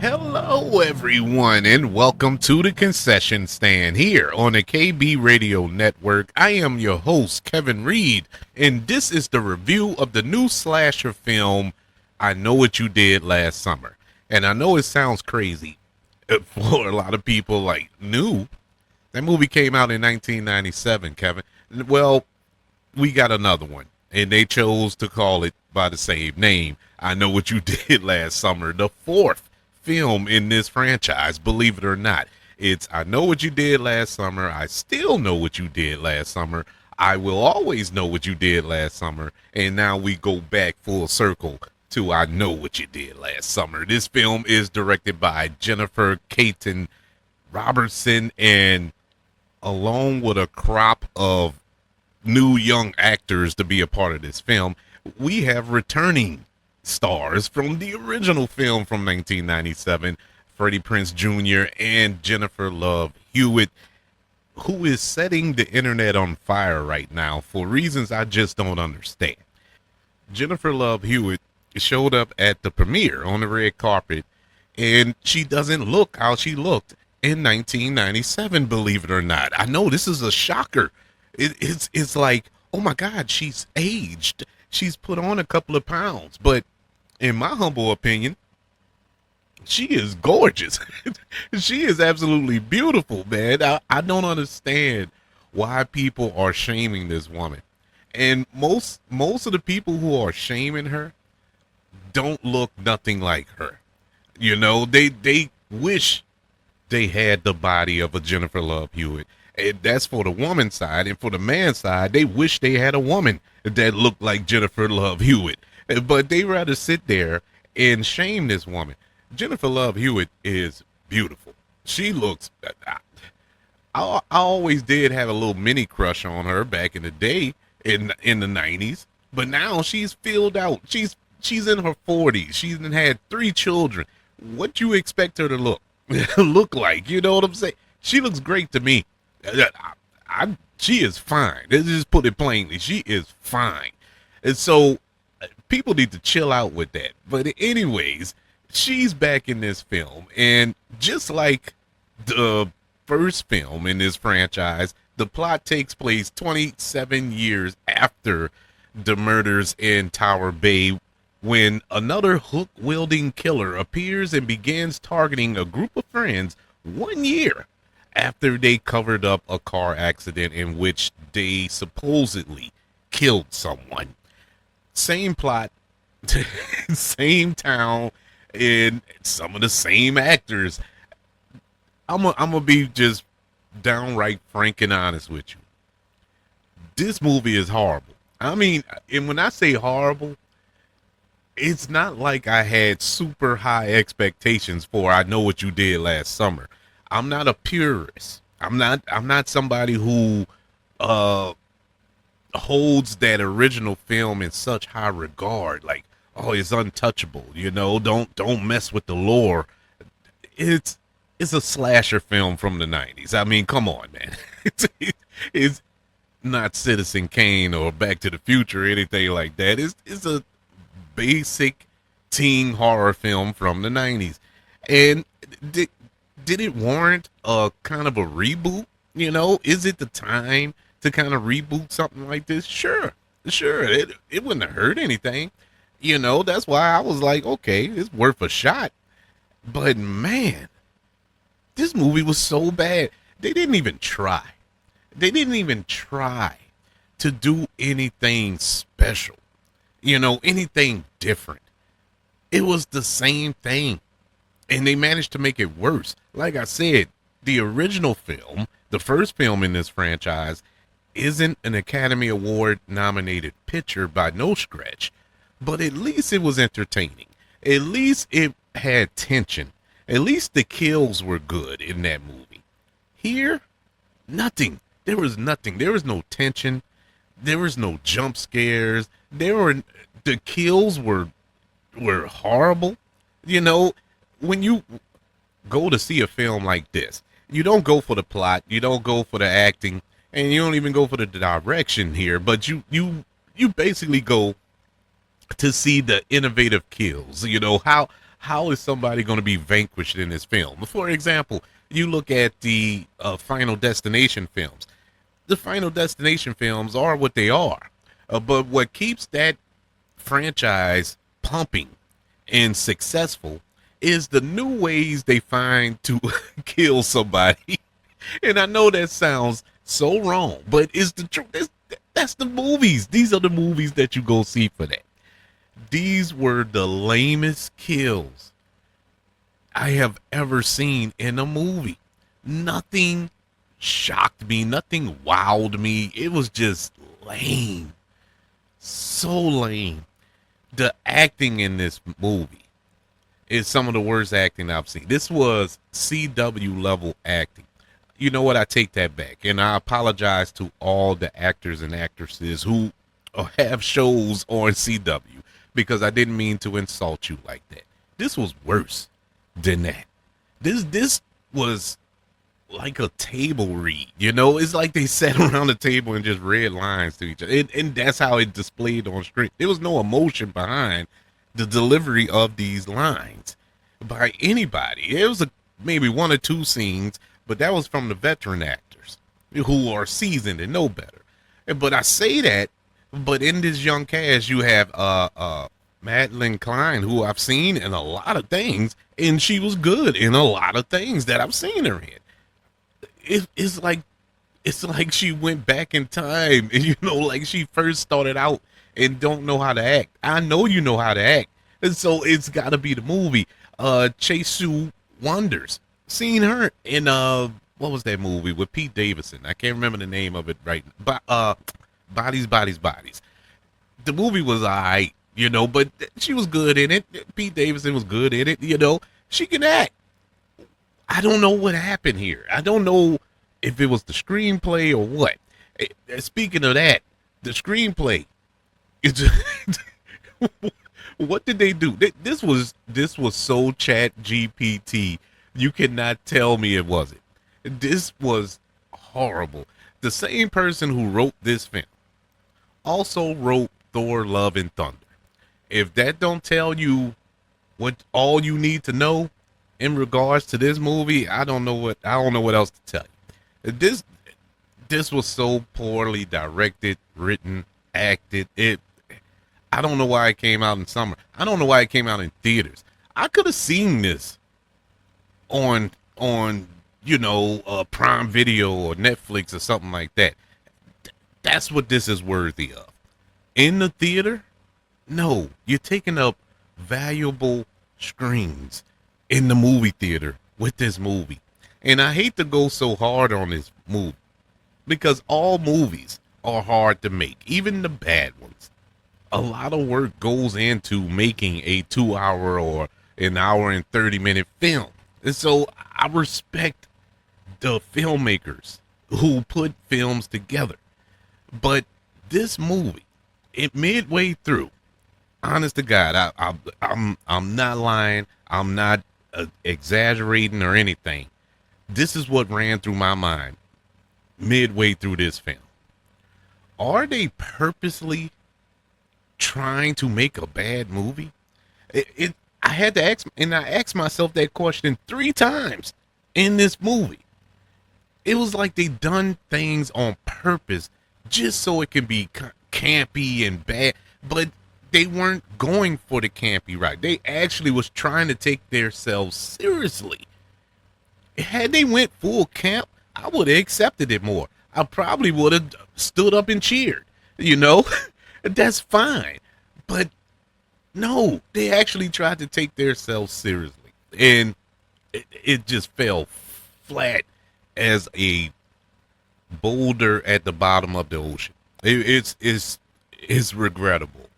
Hello, everyone, and welcome to the concession stand here on the KB Radio Network. I am your host, Kevin Reed, and this is the review of the new slasher film, I Know What You Did Last Summer. And I know it sounds crazy for a lot of people, like, new. That movie came out in 1997, Kevin. Well, we got another one, and they chose to call it by the same name, I Know What You Did Last Summer, the fourth film in this franchise, believe it or not. It's I Know What You Did Last Summer, I Still Know What You Did Last Summer, I Will Always Know What You Did Last Summer, and now we go back full circle to I Know What You Did Last Summer. This film is directed by Jennifer Caton Robertson, and along with a crop of new young actors to be a part of this film, we have returning stars from the original film from 1997, Freddie Prinze Jr. and Jennifer Love Hewitt, who is setting the internet on fire right now for reasons I just don't understand. Jennifer Love Hewitt showed up at the premiere on the red carpet, and she doesn't look how she looked in 1997, believe it or not. I know this is a shocker. It's like, oh my God, she's aged. She's put on a couple of pounds, but in my humble opinion, she is gorgeous. She is absolutely beautiful, man. I don't understand why people are shaming this woman. And most of the people who are shaming her don't look nothing like her. You know, they wish they had the body of a Jennifer Love Hewitt. And that's for the woman side. And for the man side, they wish they had a woman that looked like Jennifer Love Hewitt. But they rather sit there and shame this woman. Jennifer Love Hewitt is beautiful. She looks, I always did have a little mini crush on her back in the day in the 90s. But now she's filled out. She's in her 40s. She's had 3 children. What you expect her to look like? You know what I'm saying? She looks great to me. She is fine. Let's just put it plainly. She is fine. And so people need to chill out with that. But anyways, she's back in this film. And just like the first film in this franchise, the plot takes place 27 years after the murders in Tower Bay, when another hook-wielding killer appears and begins targeting a group of friends 1 year after they covered up a car accident in which they supposedly killed someone. Same plot, same town, and some of the same actors. I'm gonna be just downright frank and honest with you. This movie is horrible. I mean, and when I say horrible, it's not like I had super high expectations for I Know What You Did Last Summer. I'm not a purist. I'm not somebody who holds that original film in such high regard. Like, oh, it's untouchable. You know, don't mess with the lore. It's a slasher film from the 90s. I mean, come on, man. It's not Citizen Kane or Back to the Future or anything like that. It's a basic teen horror film from the 90s. And did it warrant a kind of a reboot? You know, is it the time to kind of reboot something like this? Sure. It wouldn't have hurt anything. You know, that's why I was like, okay, it's worth a shot. But man, this movie was so bad. They didn't even try. They didn't even try to do anything special. You know, anything different. It was the same thing. And they managed to make it worse. Like I said, the original film, the first film in this franchise, isn't an Academy Award nominated picture by no stretch. But at least it was entertaining. At least it had tension. At least the kills were good in that movie. Here, nothing. There was nothing. There was no tension. There was no jump scares. The kills were horrible. You know, when you go to see a film like this, you don't go for the plot, you don't go for the acting, and you don't even go for the direction here, but you basically go to see the innovative kills. You know, how how is somebody going to be vanquished in this film? For example, you look at the Final Destination films. The Final Destination films are what they are. But what keeps that franchise pumping and successful is the new ways they find to kill somebody. And I know that sounds so wrong, but it's the truth. That's the movies. These are the movies that you go see for that. These were the lamest kills I have ever seen in a movie. Nothing shocked me. Nothing wowed me. It was just lame. So lame. The acting in this movie is some of the worst acting I've seen. This was CW level acting. You know what? I take that back. And I apologize to all the actors and actresses who have shows on CW because I didn't mean to insult you like that. This was worse than that. This was like a table read, you know? It's like they sat around the table and just read lines to each other. And that's how it displayed on screen. There was no emotion behind the delivery of these lines by anybody. It was maybe one or two scenes, but that was from the veteran actors who are seasoned and know better. But I say that, but in this young cast, you have Madeline Klein, who I've seen in a lot of things, and she was good in a lot of things that I've seen her in. It's like she went back in time, and like she first started out and don't know how to act. I know you know how to act, and so it's got to be the movie. Sue Wonders, seen her in what was that movie with Pete Davidson? I can't remember the name of it right now. But Bodies. The movie was alright, but she was good in it. Pete Davidson was good in it. She can act. I don't know what happened here. I don't know if it was the screenplay or what. Speaking of that, the screenplay. What did they do? This was so Chat GPT. You cannot tell me it wasn't. This was horrible. The same person who wrote this film also wrote Thor: Love and Thunder. If that don't tell you what all you need to know in regards to this movie, I don't know what else to tell you. This was so poorly directed, written, acted. I don't know why it came out in summer. I don't know why it came out in theaters. I could have seen this on Prime Video or Netflix or something like that. That's what this is worthy of. In the theater? No, you're taking up valuable screens in the movie theater with this movie. And I hate to go so hard on this movie because all movies are hard to make, even the bad ones. A lot of work goes into making a 2 hour or an hour and 30-minute film. And so I respect the filmmakers who put films together. But this movie, midway through, honest to God, I'm not lying. I'm not exaggerating or anything. This is what ran through my mind midway through this film. Are they purposely trying to make a bad movie? I had to ask, and I asked myself that question 3 times in this movie. It was like they done things on purpose just so it can be campy and bad, but they weren't going for the campy route. They actually was trying to take themselves seriously. Had they went full camp, I would have accepted it more. I probably would have stood up and cheered. That's fine. But no, they actually tried to take themselves seriously. And it just fell flat as a boulder at the bottom of the ocean. It's regrettable.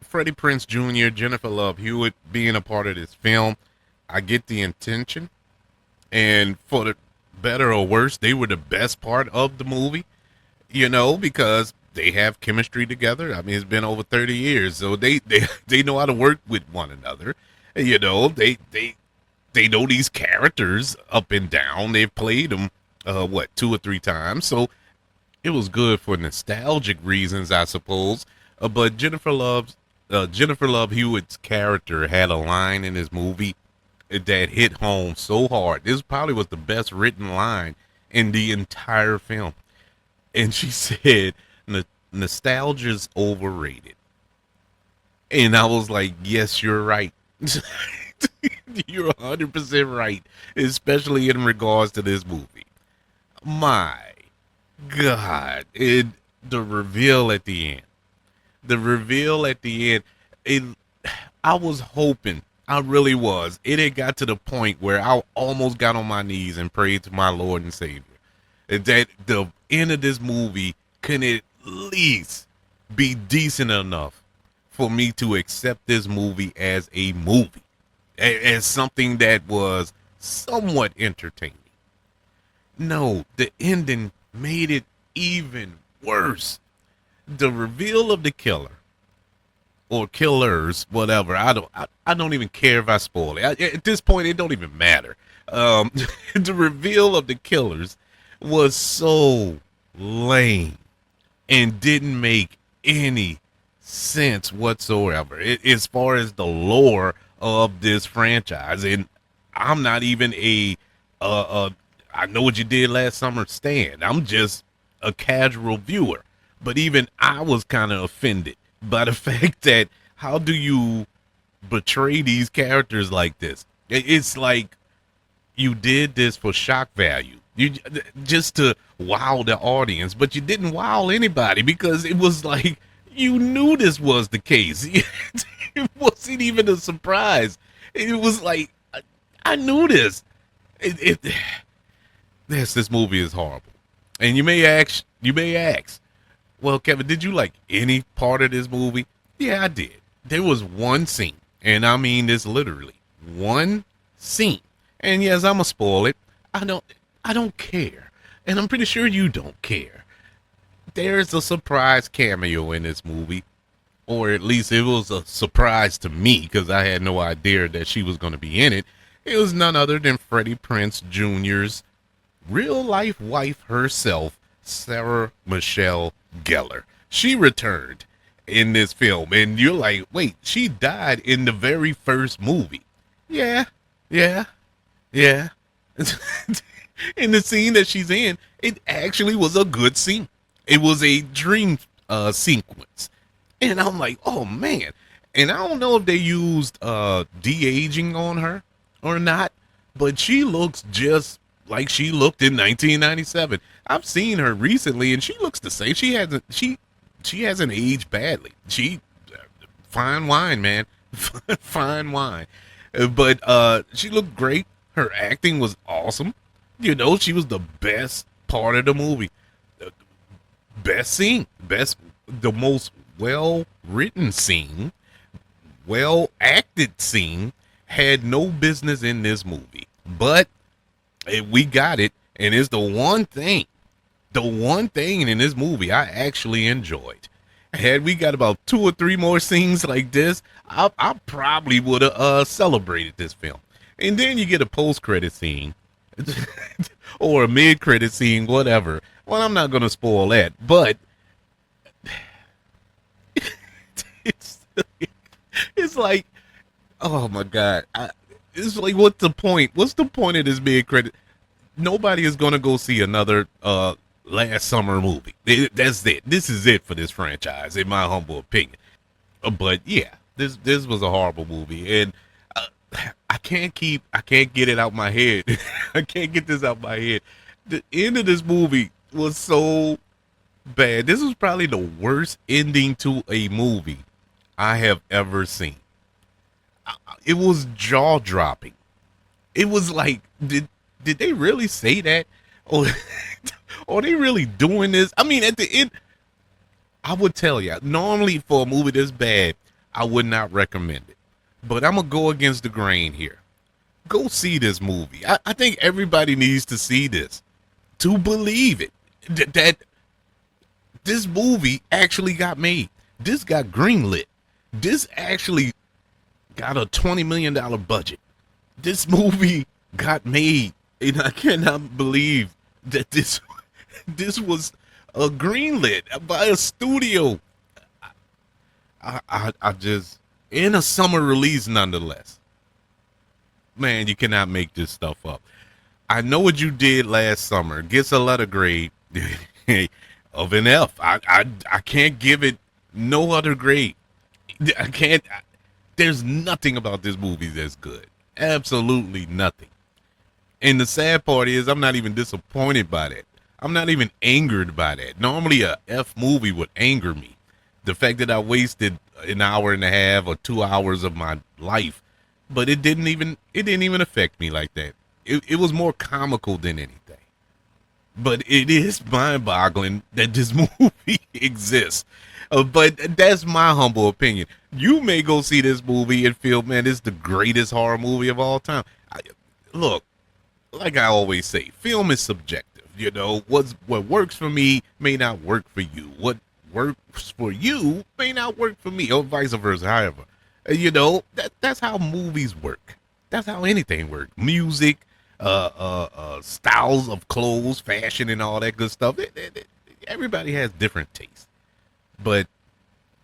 Freddie Prinze Jr., Jennifer Love Hewitt being a part of this film, I get the intention. And for the better or worse, they were the best part of the movie, because they have chemistry together. I mean, it's been over 30 years, so they know how to work with one another. They know these characters up and down. They've played them 2 or 3 times, so it was good for nostalgic reasons, I suppose. But Jennifer Love Jennifer Love Hewitt's character had a line in this movie that hit home so hard. This probably was the best written line in the entire film. And she said, Nostalgia's overrated. And I was like, yes, you're right. You're 100% right, especially in regards to this movie. My God. The reveal at the end. The reveal at the end. It, I was hoping, I really was. It had got to the point where I almost got on my knees and prayed to my Lord and Savior that the end of this movie can at least be decent enough for me to accept this movie as a movie, as something that was somewhat entertaining. No, the ending made it even worse. The reveal of the killer or killers, whatever. I don't even care if I spoil it. At this point, it don't even matter. The reveal of the killers was so lame and didn't make any sense whatsoever as far as the lore of this franchise. And I'm not even I know what you did last summer stand. I'm just a casual viewer. But even I was kind of offended by the fact that how do you betray these characters like this? It's like you did this for shock value. You just to wow the audience, but you didn't wow anybody because it was like you knew this was the case. It wasn't even a surprise. It was like I knew this. This movie is horrible. And you may ask, well, Kevin, did you like any part of this movie? Yeah, I did. There was one scene, and I mean this literally, one scene. And yes, I'm gonna spoil it. I don't care, and I'm pretty sure you don't care. There's a surprise cameo in this movie, or at least it was a surprise to me because I had no idea that she was gonna be in it. It was none other than Freddie Prinze Jr.'s real life wife herself, Sarah Michelle Gellar. She returned in this film, and you're like, wait, she died in the very first movie. Yeah. In the scene that she's in, it actually was a good scene. It was a dream sequence. And I'm like, oh man. And I don't know if they used de-aging on her or not, but she looks just like she looked in 1997. I've seen her recently, and she looks the same. She hasn't aged badly. Fine wine, man, fine wine. But she looked great. Her acting was awesome. You know, she was the best part of the movie. Best scene, the most well-written scene, well-acted scene had no business in this movie. But we got it, and it's the one thing in this movie I actually enjoyed. Had we got about 2 or 3 more scenes like this, I probably would have celebrated this film. And then you get a post-credit scene or a mid-credit scene, whatever. Well, I'm not going to spoil that, but it's like, oh my God. It's like, what's the point? What's the point of this mid-credit? Nobody is going to go see another last summer movie. That's it. This is it for this franchise, in my humble opinion. But yeah, this was a horrible movie, and I can't get it out my head. I can't get this out my head. The end of this movie was so bad. This was probably the worst ending to a movie I have ever seen. It was jaw dropping. It was like, did they really say that? Or are they really doing this? I mean, at the end, I would tell you, normally for a movie this bad, I would not recommend it. But I'm going to go against the grain here. Go see this movie. I think everybody needs to see this to believe it. That this movie actually got made. This got greenlit. This actually got a $20 million budget. This movie got made. And I cannot believe that this was a greenlit by a studio. I just in a summer release nonetheless. Man, you cannot make this stuff up. I know what you did last summer. Gets a letter grade of an F. I can't give it no other grade. I can't. There's nothing about this movie that's good. Absolutely nothing. And the sad part is, I'm not even disappointed by that. I'm not even angered by that. Normally, a F movie would anger me. The fact that I wasted an hour and a half or 2 hours of my life, but it didn't even affect me like that. It was more comical than anything. But it is mind-boggling that this movie exists. But that's my humble opinion. You may go see this movie and feel, man, it's the greatest horror movie of all time. Look, like I always say, film is subjective. You know, what works for me may not work for you. What works for you may not work for me, or vice versa. However, you know, that's how movies work. That's how anything works. Music, styles of clothes, fashion, and all that good stuff. Everybody has different tastes, but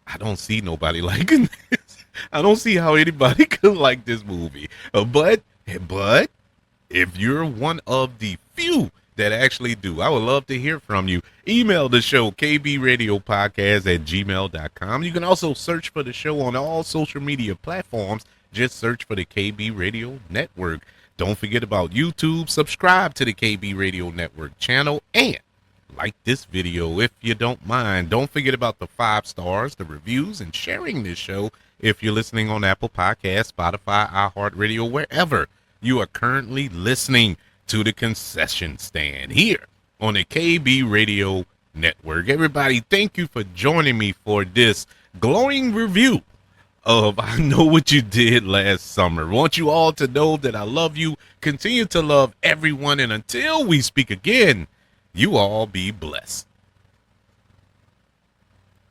I don't see nobody liking this. I don't see how anybody could like this movie. But if you're one of the few that actually do, I would love to hear from you. Email the show, kbradiopodcast@gmail.com. You can also search for the show on all social media platforms. Just search for the KB Radio Network. Don't forget about YouTube. Subscribe to the KB Radio Network channel and like this video if you don't mind. Don't forget about the 5 stars, the reviews, and sharing this show if you're listening on Apple Podcasts, Spotify, iHeartRadio, wherever you are currently listening to the Concession Stand here on the KB Radio Network. Everybody, thank you for joining me for this glowing review of I Know What You Did Last Summer. I want you all to know that I love you, continue to love everyone, and until we speak again, you all be blessed.